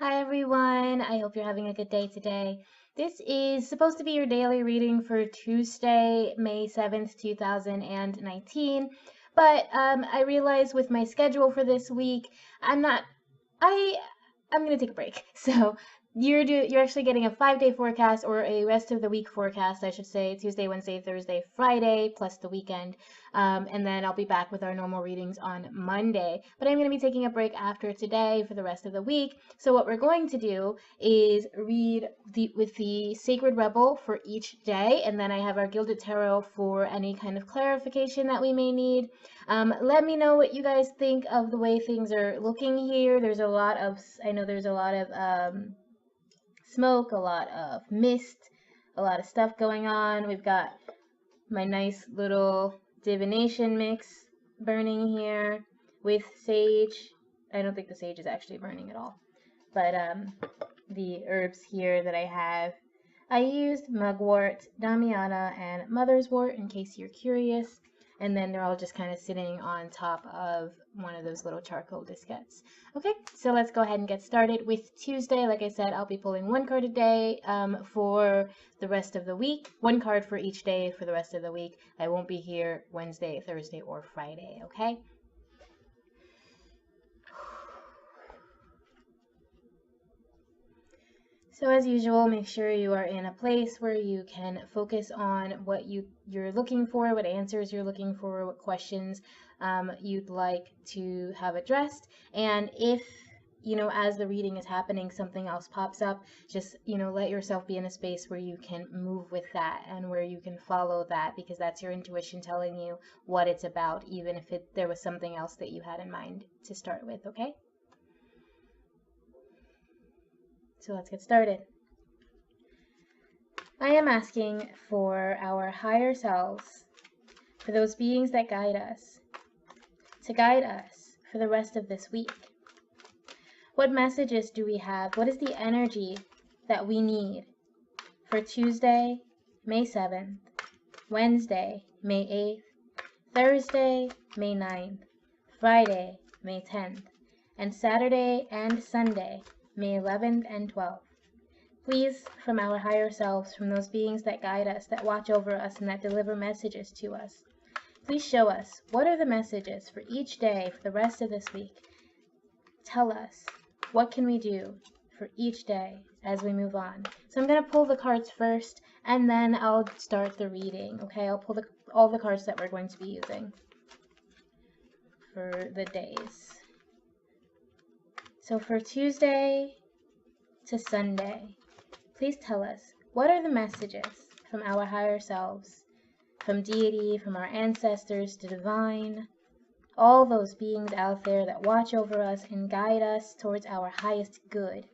Hi everyone, I hope you're having a good day today. This is supposed to be your daily reading for Tuesday, May 7th, 2019. But I realized with my schedule for this week, I'm not I I'm gonna take a break. So you're actually getting a 5-day forecast or a rest of the week forecast, I should say, Tuesday, Wednesday, Thursday, Friday, plus the weekend. And then I'll be back with our normal readings on Monday. But I'm gonna be taking a break after today for the rest of the week. So what we're going to do is read with the Sacred Rebel for each day, and then I have our Gilded Tarot for any kind of clarification that we may need. Let me know what you guys think of the way things are looking here. I know there's a lot of smoke, a lot of mist, a lot of stuff going on. We've got my nice little divination mix burning here with sage. I don't think the sage is actually burning at all, but the herbs here that I have. I used mugwort, damiana, and mother's wort in case you're curious. And then they're all just kind of sitting on top of one of those little charcoal diskettes. Okay, so let's go ahead and get started with Tuesday. Like I said, I'll be pulling one card a day for the rest of the week. One card for each day for the rest of the week. I won't be here Wednesday, Thursday, or Friday, okay? So as usual, make sure you are in a place where you can focus on what you're looking for, what answers you're looking for, what questions you'd like to have addressed. And if, as the reading is happening, something else pops up, just, let yourself be in a space where you can move with that and where you can follow that, because that's your intuition telling you what it's about, even if there was something else that you had in mind to start with, okay? So let's get started. I am asking for our higher selves, for those beings that guide us, to guide us for the rest of this week. What messages do we have? What is the energy that we need for Tuesday, May 7th, Wednesday, May 8th, Thursday, May 9th, Friday, May 10th, and Saturday and Sunday, May 11th and 12th. Please, from our higher selves, from those beings that guide us, that watch over us, and that deliver messages to us, please show us what are the messages for each day for the rest of this week. Tell us, what can we do for each day as we move on? So I'm going to pull the cards first, and then I'll start the reading, okay? I'll pull all the cards that we're going to be using for the days. So for Tuesday to Sunday, please tell us, what are the messages from our higher selves, from deity, from our ancestors, to divine, all those beings out there that watch over us and guide us towards our highest good,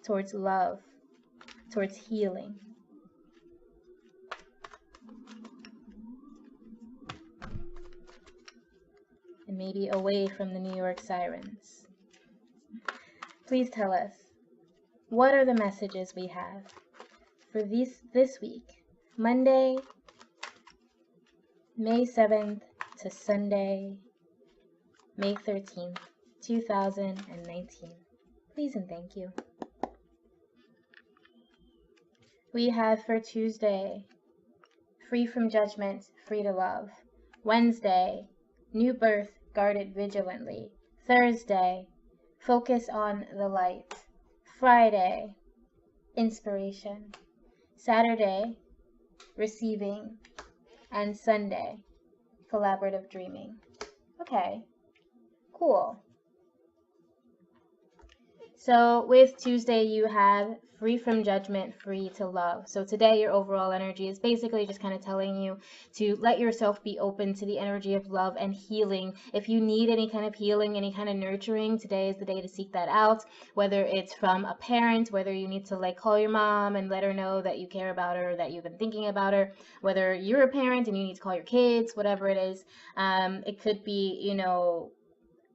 towards love, towards healing. And maybe away from the New York sirens. Please tell us, what are the messages we have for this week, Monday, May 7th to Sunday, May 13th, 2019. Please and thank you. We have for Tuesday, free from judgment, free to love. Wednesday, new birth, guarded vigilantly. Thursday, focus on the light. Friday, inspiration. Saturday, receiving. And Sunday, collaborative dreaming. Okay, cool. So with Tuesday, you have free from judgment, free to love. So today, your overall energy is basically just kind of telling you to let yourself be open to the energy of love and healing. If you need any kind of healing, any kind of nurturing, today is the day to seek that out, whether it's from a parent, whether you need to call your mom and let her know that you care about her, that you've been thinking about her, whether you're a parent and you need to call your kids, whatever it is. It could be,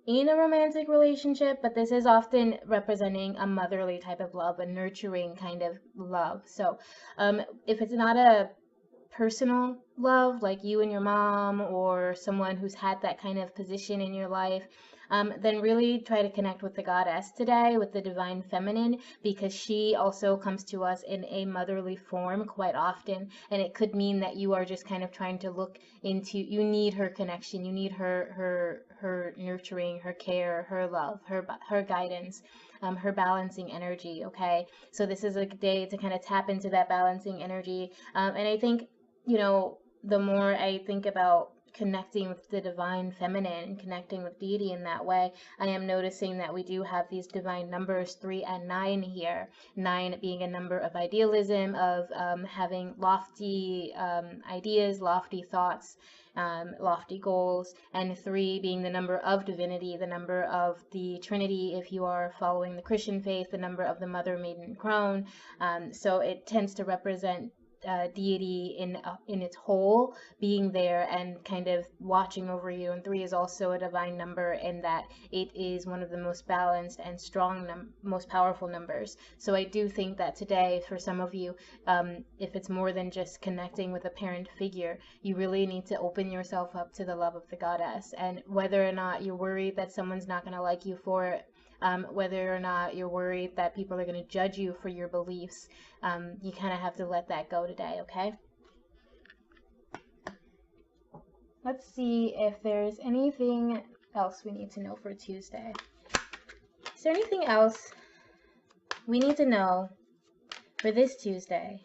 in a romantic relationship, but this is often representing a motherly type of love, a nurturing kind of love. So if it's not a personal love, like you and your mom or someone who's had that kind of position in your life, then really try to connect with the goddess today, with the divine feminine, because she also comes to us in a motherly form quite often. And it could mean that you are just kind of trying to look into, you need her connection, you need her nurturing, her care, her love, her guidance, her balancing energy. Okay, so this is a day to kind of tap into that balancing energy. And I think, the more I think about connecting with the divine feminine and connecting with deity in that way, I am noticing that we do have these divine numbers 3 and 9 here. 9 being a number of idealism, of having lofty ideas, lofty thoughts, lofty goals, and 3 being the number of divinity, the number of the Trinity if you are following the Christian faith, the number of the Mother, Maiden, Crone. So it tends to represent deity in its whole, being there and kind of watching over you. And 3 is also a divine number in that it is one of the most balanced and strong, most powerful numbers. So I do think that today, for some of you, if it's more than just connecting with a parent figure, you really need to open yourself up to the love of the goddess. And whether or not you're worried that someone's not going to like you for it, whether or not you're worried that people are going to judge you for your beliefs, you kind of have to let that go today, okay? Let's see if there's anything else we need to know for Tuesday. Is there anything else we need to know for this Tuesday,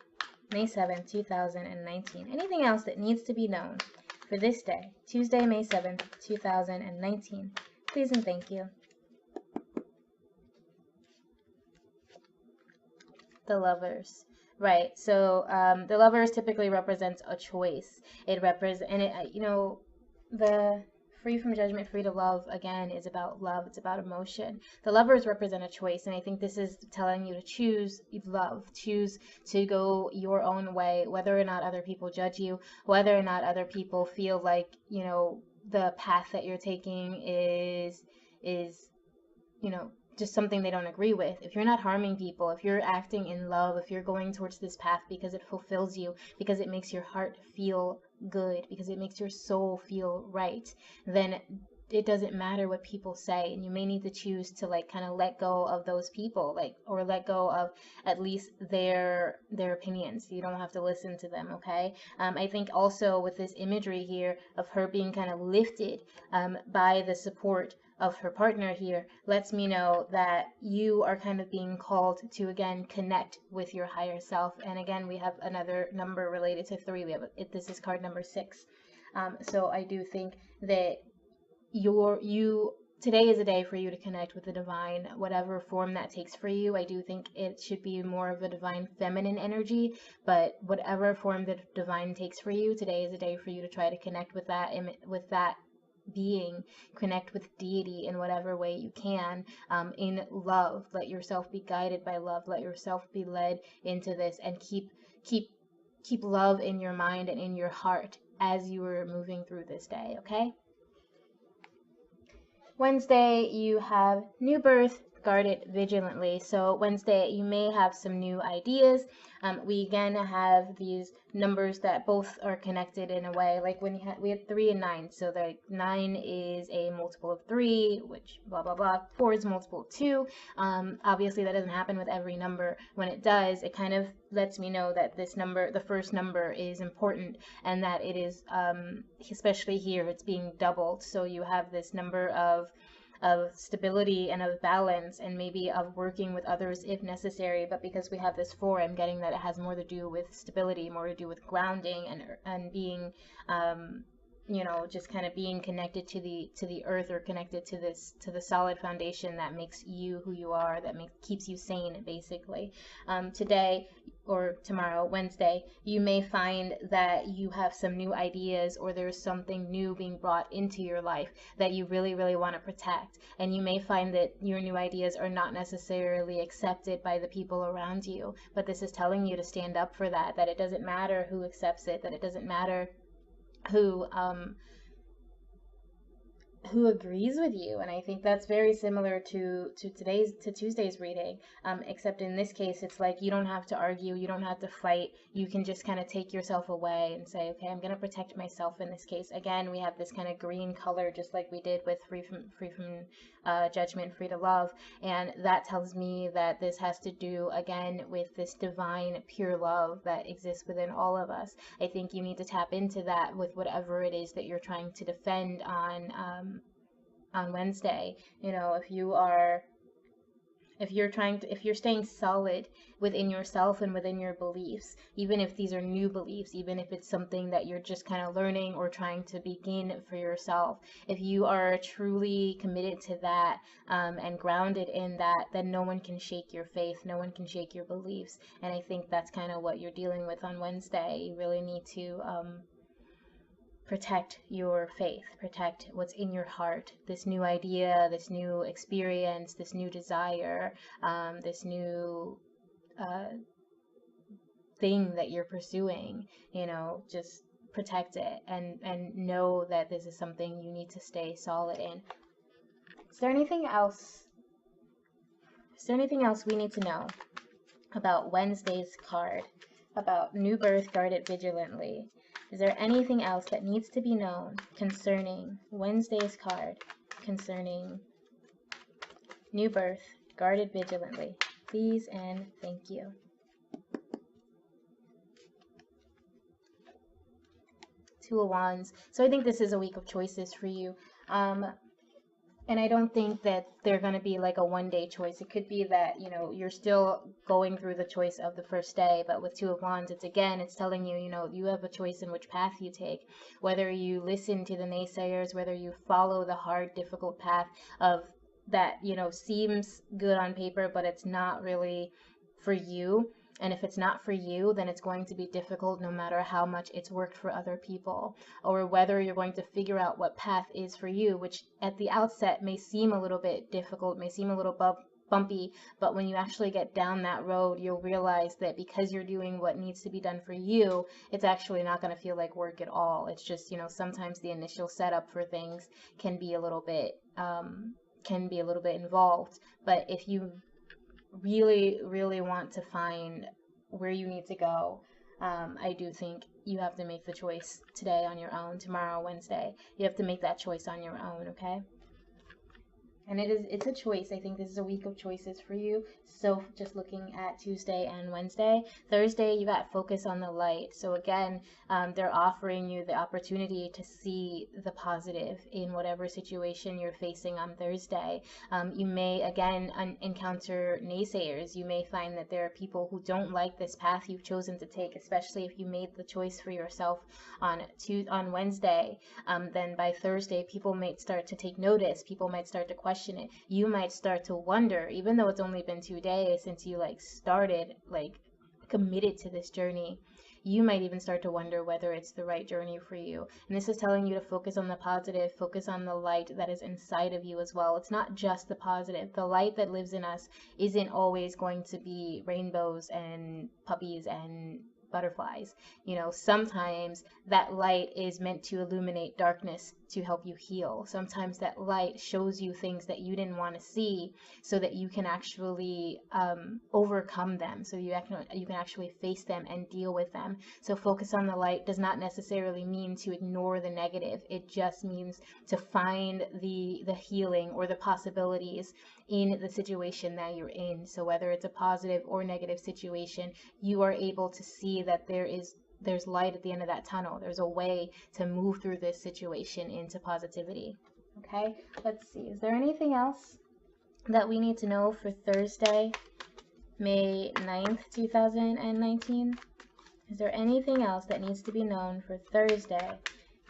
May 7th, 2019? Anything else that needs to be known for this day, Tuesday, May 7th, 2019? Please and thank you. The Lovers. Right. So the Lovers typically represents a choice. It represents, and the free from judgment, free to love, again, is about love. It's about emotion. The Lovers represent a choice, and I think this is telling you to choose love, choose to go your own way, whether or not other people judge you, whether or not other people feel like, the path that you're taking is just something they don't agree with. If you're not harming people, if you're acting in love, if you're going towards this path because it fulfills you, because it makes your heart feel good, because it makes your soul feel right, then it doesn't matter what people say. And you may need to choose to kind of let go of those people, or let go of at least their opinions. You don't have to listen to them, okay? I think also with this imagery here of her being kind of lifted by the support of her partner here, lets me know that you are kind of being called to, again, connect with your higher self. And again, we have another number related to 3. This is card number 6. So I do think that today is a day for you to connect with the divine, whatever form that takes for you. I do think it should be more of a divine feminine energy, but whatever form the divine takes for you, today is a day for you to try to connect with that being, connect with deity in whatever way you can, in love. Let yourself be guided by love. Let yourself be led into this, and keep love in your mind and in your heart as you are moving through this day, okay? Wednesday, you have new birth. Guard it vigilantly. So Wednesday, you may have some new ideas. We again have these numbers that both are connected in a way. Like we had 3 and 9. So the 9 is a multiple of 3, which blah blah blah. 4 is a multiple of 2. Obviously, that doesn't happen with every number. When it does, it kind of lets me know that this number, the first number, is important, and that it is, especially here, it's being doubled. So you have this number of stability and of balance, and maybe of working with others if necessary. But because we have this 4, I'm getting that it has more to do with stability, more to do with grounding, and being just kind of being connected to the earth, or connected to the solid foundation that makes you who you are, that keeps you sane, basically. Today or tomorrow, Wednesday, you may find that you have some new ideas, or there's something new being brought into your life that you really, really want to protect. And you may find that your new ideas are not necessarily accepted by the people around you, but this is telling you to stand up for that it doesn't matter who accepts it, that it doesn't matter who who agrees with you. And I think that's very similar to Tuesday's reading, except in this case it's like you don't have to argue, you don't have to fight, you can just kind of take yourself away and say, okay, I'm going to protect myself. In this case, again, we have this kind of green color, just like we did with free from judgment, free to love. And that tells me that this has to do again with this divine pure love that exists within all of us. I think you need to tap into that with whatever it is that you're trying to defend on Wednesday. You know, if you're staying solid within yourself and within your beliefs, even if these are new beliefs, even if it's something that you're just kind of learning or trying to begin for yourself, if you are truly committed to that, and grounded in that, then no one can shake your faith, no one can shake your beliefs. And I think that's kind of what you're dealing with on Wednesday. You really need to protect your faith, protect what's in your heart, this new idea, this new experience, this new desire, this new thing that you're pursuing. You know, just protect it, and know that this is something you need to stay solid in. Is there anything else? Is there anything else we need to know about Wednesday's card, about new birth guarded vigilantly? Is there anything else that needs to be known concerning Wednesday's card, concerning new birth guarded vigilantly? Please and thank you. Two of Wands. So I think this is a week of choices for you. And I don't think that they're going to be like a one-day choice. It could be that, you know, you're still going through the choice of the first day, but with Two of Wands, it's telling you, you know, you have a choice in which path you take. Whether you listen to the naysayers, whether you follow the hard, difficult path of that, you know, seems good on paper, but it's not really for you. And if it's not for you, then it's going to be difficult no matter how much it's worked for other people. Or whether you're going to figure out what path is for you, which at the outset may seem a little bit difficult, may seem a little bumpy, but when you actually get down that road, you'll realize that because you're doing what needs to be done for you, it's actually not going to feel like work at all. It's just, you know, sometimes the initial setup for things can be a little bit involved. But if you really want to find where you need to go, I do think you have to make the choice today on your own. Tomorrow, Wednesday, you have to make that choice on your own, okay? And it's a choice. I think this is a week of choices for you. So just looking at Tuesday and Wednesday. Thursday, you got focus on the light. So again, they're offering you the opportunity to see the positive in whatever situation you're facing on Thursday. You may again encounter naysayers. You may find that there are people who don't like this path you've chosen to take, especially if you made the choice for yourself on Wednesday. Then by Thursday, people might start to take notice. People might start to question it. You might start to wonder, even though it's only been 2 days since you started committed to this journey, you might even start to wonder whether it's the right journey for you. And this is telling you to focus on the positive, focus on the light that is inside of you as well. It's not just the positive. The light that lives in us isn't always going to be rainbows and puppies and butterflies. You know, sometimes that light is meant to illuminate darkness to help you heal. Sometimes that light shows you things that you didn't want to see so that you can actually overcome them, so you can actually face them and deal with them. So focus on the light does not necessarily mean to ignore the negative. It just means to find the healing or the possibilities in the situation that you're in. So whether it's a positive or negative situation, you are able to see that there's light at the end of that tunnel. There's a way to move through this situation into positivity. Okay, let's see. Is there anything else that we need to know for Thursday, May 9th, 2019? Is there anything else that needs to be known for Thursday,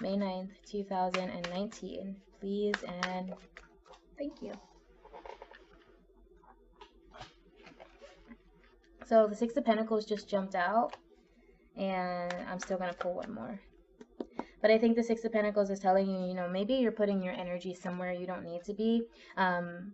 May 9th, 2019? Please and thank you. So the Six of Pentacles just jumped out, and I'm still going to pull one more. But I think the Six of Pentacles is telling you, you know, maybe you're putting your energy somewhere you don't need to be.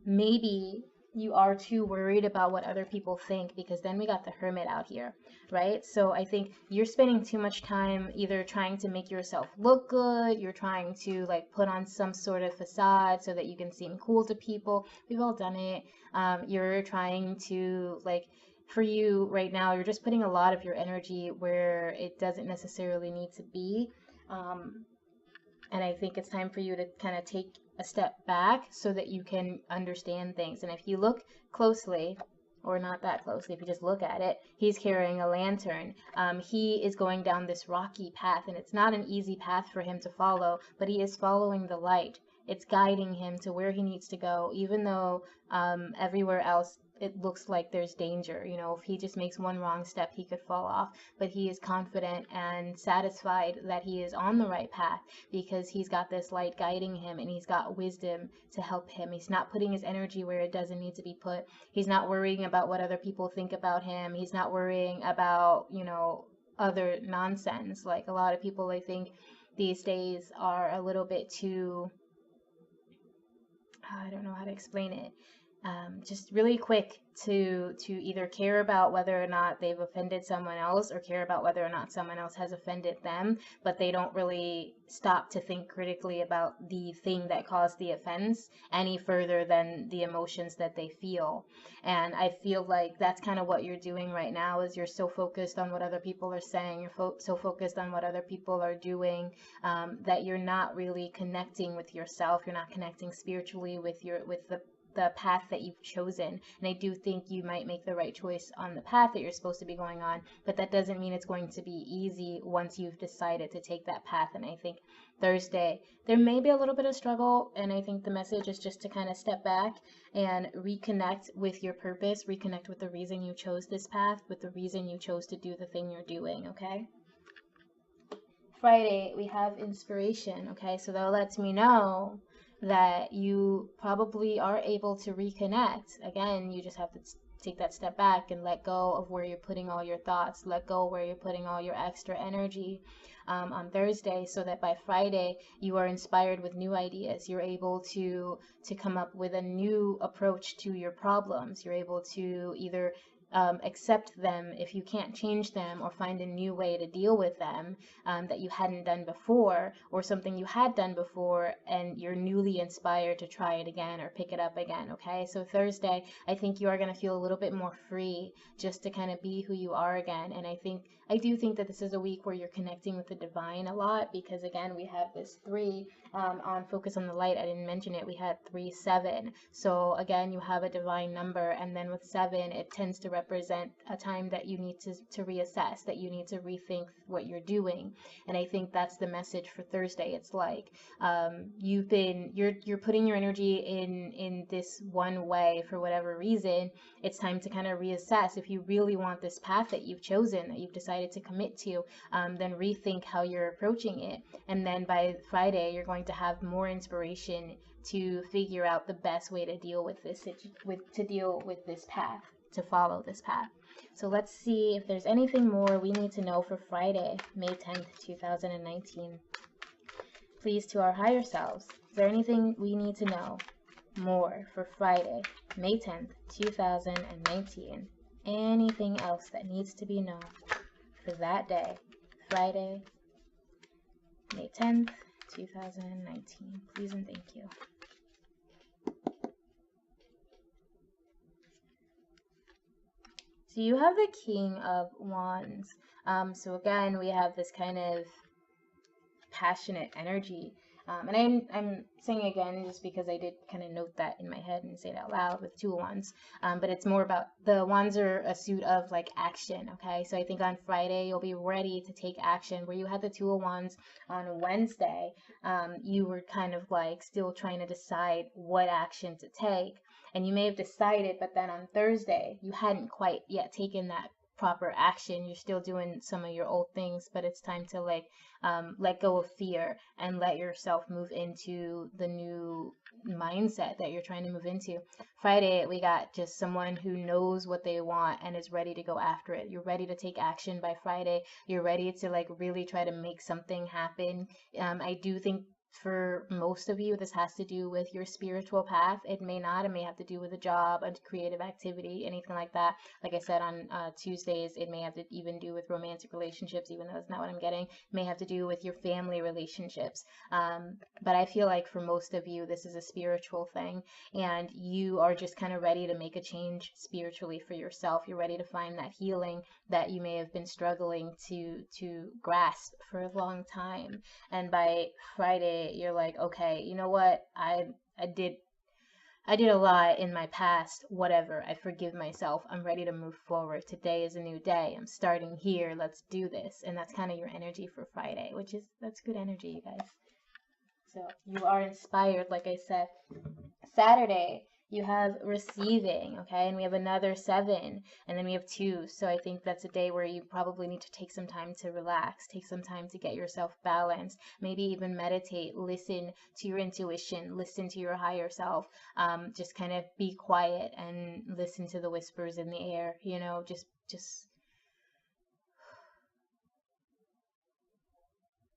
Maybe you are too worried about what other people think, because then we got the hermit out here, right? So I think you're spending too much time either trying to make yourself look good, you're trying to like put on some sort of facade so that you can seem cool to people. We've all done it. You're trying to like, for you right now, you're just putting a lot of your energy where it doesn't necessarily need to be. Um, and I think it's time for you to kind of take a step back so that you can understand things. And if you look closely, or not that closely, if you just look at it, he's carrying a lantern. He is going down this rocky path, and it's not an easy path for him to follow, but he is following the light. It's guiding him to where he needs to go, even though everywhere else it looks like there's danger. You know, if he just makes one wrong step, he could fall off. But he is confident and satisfied that he is on the right path because he's got this light guiding him, and he's got wisdom to help him. He's not putting his energy where it doesn't need to be put. He's not worrying about what other people think about him. He's not worrying about, you know, other nonsense. Like a lot of people, I think, these days are a little bit too, I don't know how to explain it. Just really quick to either care about whether or not they've offended someone else, or care about whether or not someone else has offended them, but they don't really stop to think critically about the thing that caused the offense any further than the emotions that they feel. And I feel like that's kind of what you're doing right now, is you're so focused on what other people are saying, you're so focused on what other people are doing, that you're not really connecting with yourself. You're not connecting spiritually with the path that you've chosen. And I do think you might make the right choice on the path that you're supposed to be going on, but that doesn't mean it's going to be easy once you've decided to take that path. And I think Thursday, there may be a little bit of struggle, and I think the message is just to kind of step back and reconnect with your purpose, reconnect with the reason you chose this path, with the reason you chose to do the thing you're doing, okay? Friday, we have inspiration, okay? So that lets me know that you probably are able to reconnect. Again, you just have to take that step back and let go of where you're putting all your thoughts, let go where you're putting all your extra energy on Thursday, so that by Friday you are inspired with new ideas. You're able to come up with a new approach to your problems. You're able to either accept them if you can't change them, or find a new way to deal with them that you hadn't done before, or something you had done before and you're newly inspired to try it again or pick it up again. Okay, so Thursday, I think you are going to feel a little bit more free just to kind of be who you are again. And I do think that this is a week where you're connecting with the divine a lot, because again, we have this 3 on focus on the light. I didn't mention it. We had 3, 7. So again, you have a divine number, and then with 7, it tends to represent a time that you need to reassess, that you need to rethink what you're doing. And I think that's the message for Thursday. It's like you're putting your energy in this one way for whatever reason. It's time to kind of reassess. If you really want this path that you've chosen, that you've decided to commit to, then rethink how you're approaching it. And then by Friday, you're going to have more inspiration to figure out the best way to deal with this path, to follow this path. So let's see if there's anything more we need to know for Friday, May 10th, 2019. Please, to our higher selves, is there anything we need to know more for Friday, May 10th, 2019? Anything else that needs to be known for that day, Friday, May 10th, 2019. Please and thank you. So you have the King of Wands. So again, we have this kind of passionate energy. And I'm saying again just because I did kind of note that in my head and say it out loud with 2 of Wands. But it's more about, the Wands are a suit of like action, okay? So I think on Friday you'll be ready to take action. Where you had the 2 of Wands on Wednesday, you were kind of like still trying to decide what action to take. And you may have decided, but then on Thursday you hadn't quite yet taken that proper action. You're still doing some of your old things, but it's time to like let go of fear and let yourself move into the new mindset that you're trying to move into. Friday, we got just someone who knows what they want and is ready to go after it. You're ready to take action by Friday. You're ready to like really try to make something happen. I do think For most of you, this has to do with your spiritual path. It may not. It may have to do with a job, a creative activity, anything like that. Like I said, on Tuesdays, it may have to even do with romantic relationships, even though that's not what I'm getting. It may have to do with your family relationships. But I feel like for most of you, this is a spiritual thing, and you are just kind of ready to make a change spiritually for yourself. You're ready to find that healing that you may have been struggling to grasp for a long time. And by Friday, you're like, okay, you know what? I did I did a lot in my past, whatever. I forgive myself. I'm ready to move forward. Today is a new day. I'm starting here. Let's do this. And that's kind of your energy for Friday, which is that's good energy, you guys. So you are inspired, like I said. Saturday, you have receiving, okay? And we have another 7, and then we have 2. So I think that's a day where you probably need to take some time to relax, take some time to get yourself balanced, maybe even meditate, listen to your intuition, listen to your higher self. Just kind of be quiet and listen to the whispers in the air, just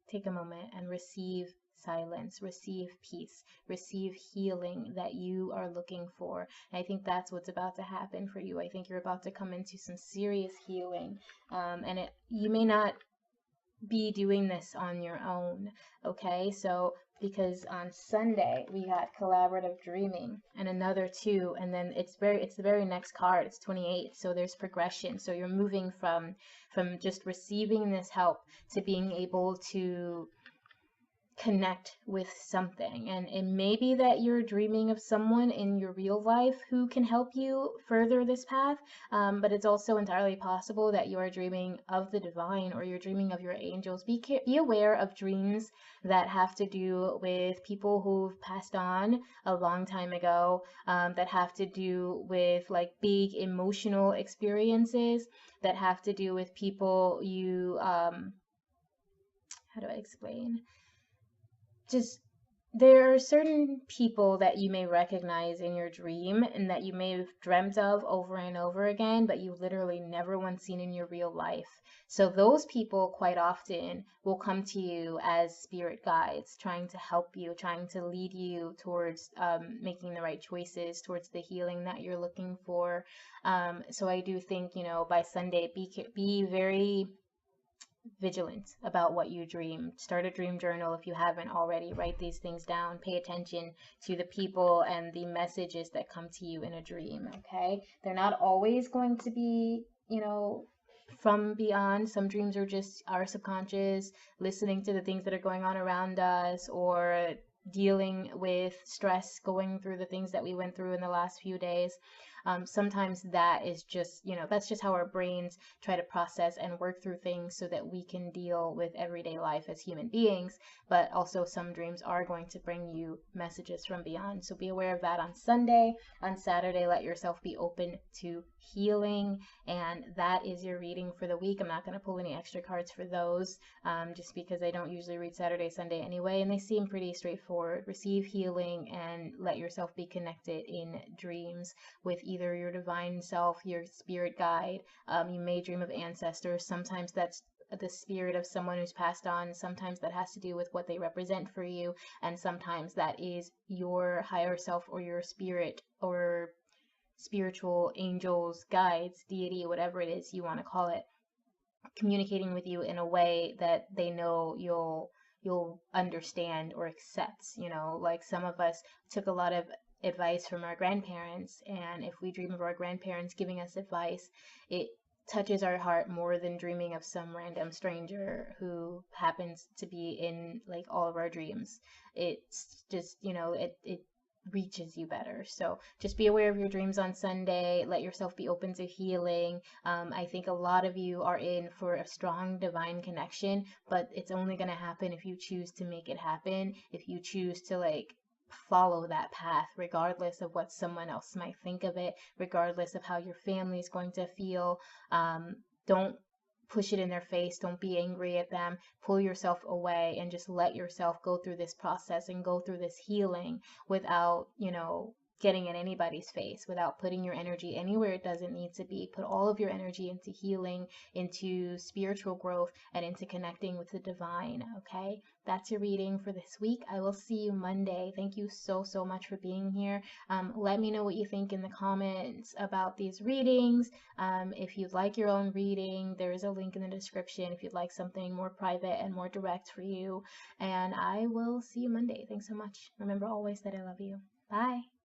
take a moment and receive silence, receive peace, receive healing that you are looking for. And I think that's what's about to happen for you. I think you're about to come into some serious healing. You may not be doing this on your own, okay? So because on Sunday we got collaborative dreaming and another 2, and then it's the very next card. It's 28. So there's progression. So you're moving from just receiving this help to being able to connect with something. And it may be that you're dreaming of someone in your real life who can help you further this path, but it's also entirely possible that you are dreaming of the divine, or you're dreaming of your angels. Be aware of dreams that have to do with people who've passed on a long time ago, that have to do with like big emotional experiences, that have to do with people you how do I explain? Just there are certain people that you may recognize in your dream and that you may have dreamt of over and over again, but you literally never once seen in your real life. So those people quite often will come to you as spirit guides, trying to help you, trying to lead you towards making the right choices, towards the healing that you're looking for. So I do think, by Sunday, be very vigilant about what you dream. Start a dream journal if you haven't already. Write these things down. Pay attention to the people and the messages that come to you in a dream, okay? They're not always going to be, from beyond. Some dreams are just our subconscious listening to the things that are going on around us, or dealing with stress, going through the things that we went through in the last few days. Sometimes that is just, that's just how our brains try to process and work through things so that we can deal with everyday life as human beings. But also, some dreams are going to bring you messages from beyond. So be aware of that on Sunday. On Saturday, let yourself be open to healing. And that is your reading for the week. I'm not going to pull any extra cards for those, just because I don't usually read Saturday, Sunday anyway. And they seem pretty straightforward. Receive healing and let yourself be connected in dreams with either your divine self, your spirit guide. You may dream of ancestors. Sometimes that's the spirit of someone who's passed on. Sometimes that has to do with what they represent for you. And sometimes that is your higher self, or your spirit, or spiritual angels, guides, deity, whatever it is you want to call it, communicating with you in a way that they know you'll understand or accept. Like some of us took a lot of advice from our grandparents, and if we dream of our grandparents giving us advice, it touches our heart more than dreaming of some random stranger who happens to be in like all of our dreams. It's just, it reaches you better. So just be aware of your dreams on Sunday. Let yourself be open to healing. I think a lot of you are in for a strong divine connection, but it's only going to happen if you choose to make it happen, if you choose to follow that path, regardless of what someone else might think of it, regardless of how your family is going to feel. Don't push it in their face. Don't be angry at them. Pull yourself away and just let yourself go through this process and go through this healing without, getting in anybody's face, without putting your energy anywhere it doesn't need to be. Put all of your energy into healing, into spiritual growth, and into connecting with the divine, okay? That's your reading for this week. I will see you Monday. Thank you so, so much for being here. Let me know what you think in the comments about these readings. If you'd like your own reading, there is a link in the description if you'd like something more private and more direct for you. And I will see you Monday. Thanks so much. Remember always that I love you. Bye.